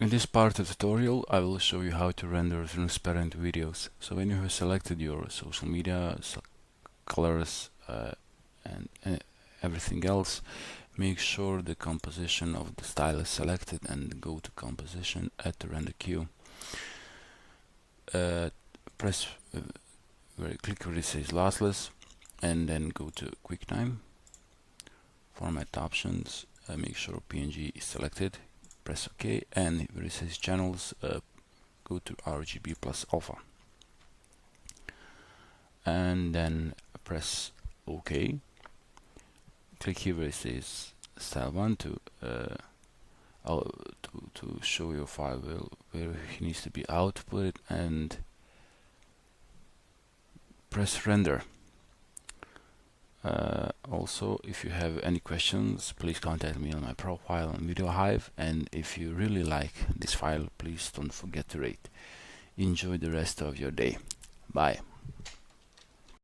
In this part of the tutorial, I will show you how to render transparent videos. So when you have selected your social media, colors, and everything else, make sure the composition of the style is selected and go to composition, add the render queue. Press click where it says lossless and then go to QuickTime, format options, make sure PNG is selected, press OK, and where it says channels, go to RGB plus alpha and then press OK. Click here where it says style 1 to show your file where it needs to be outputted, and press render. Also, if you have any questions, please contact me on my profile on VideoHive, and if you really like this file, please don't forget to rate. Enjoy the rest of your day. Bye.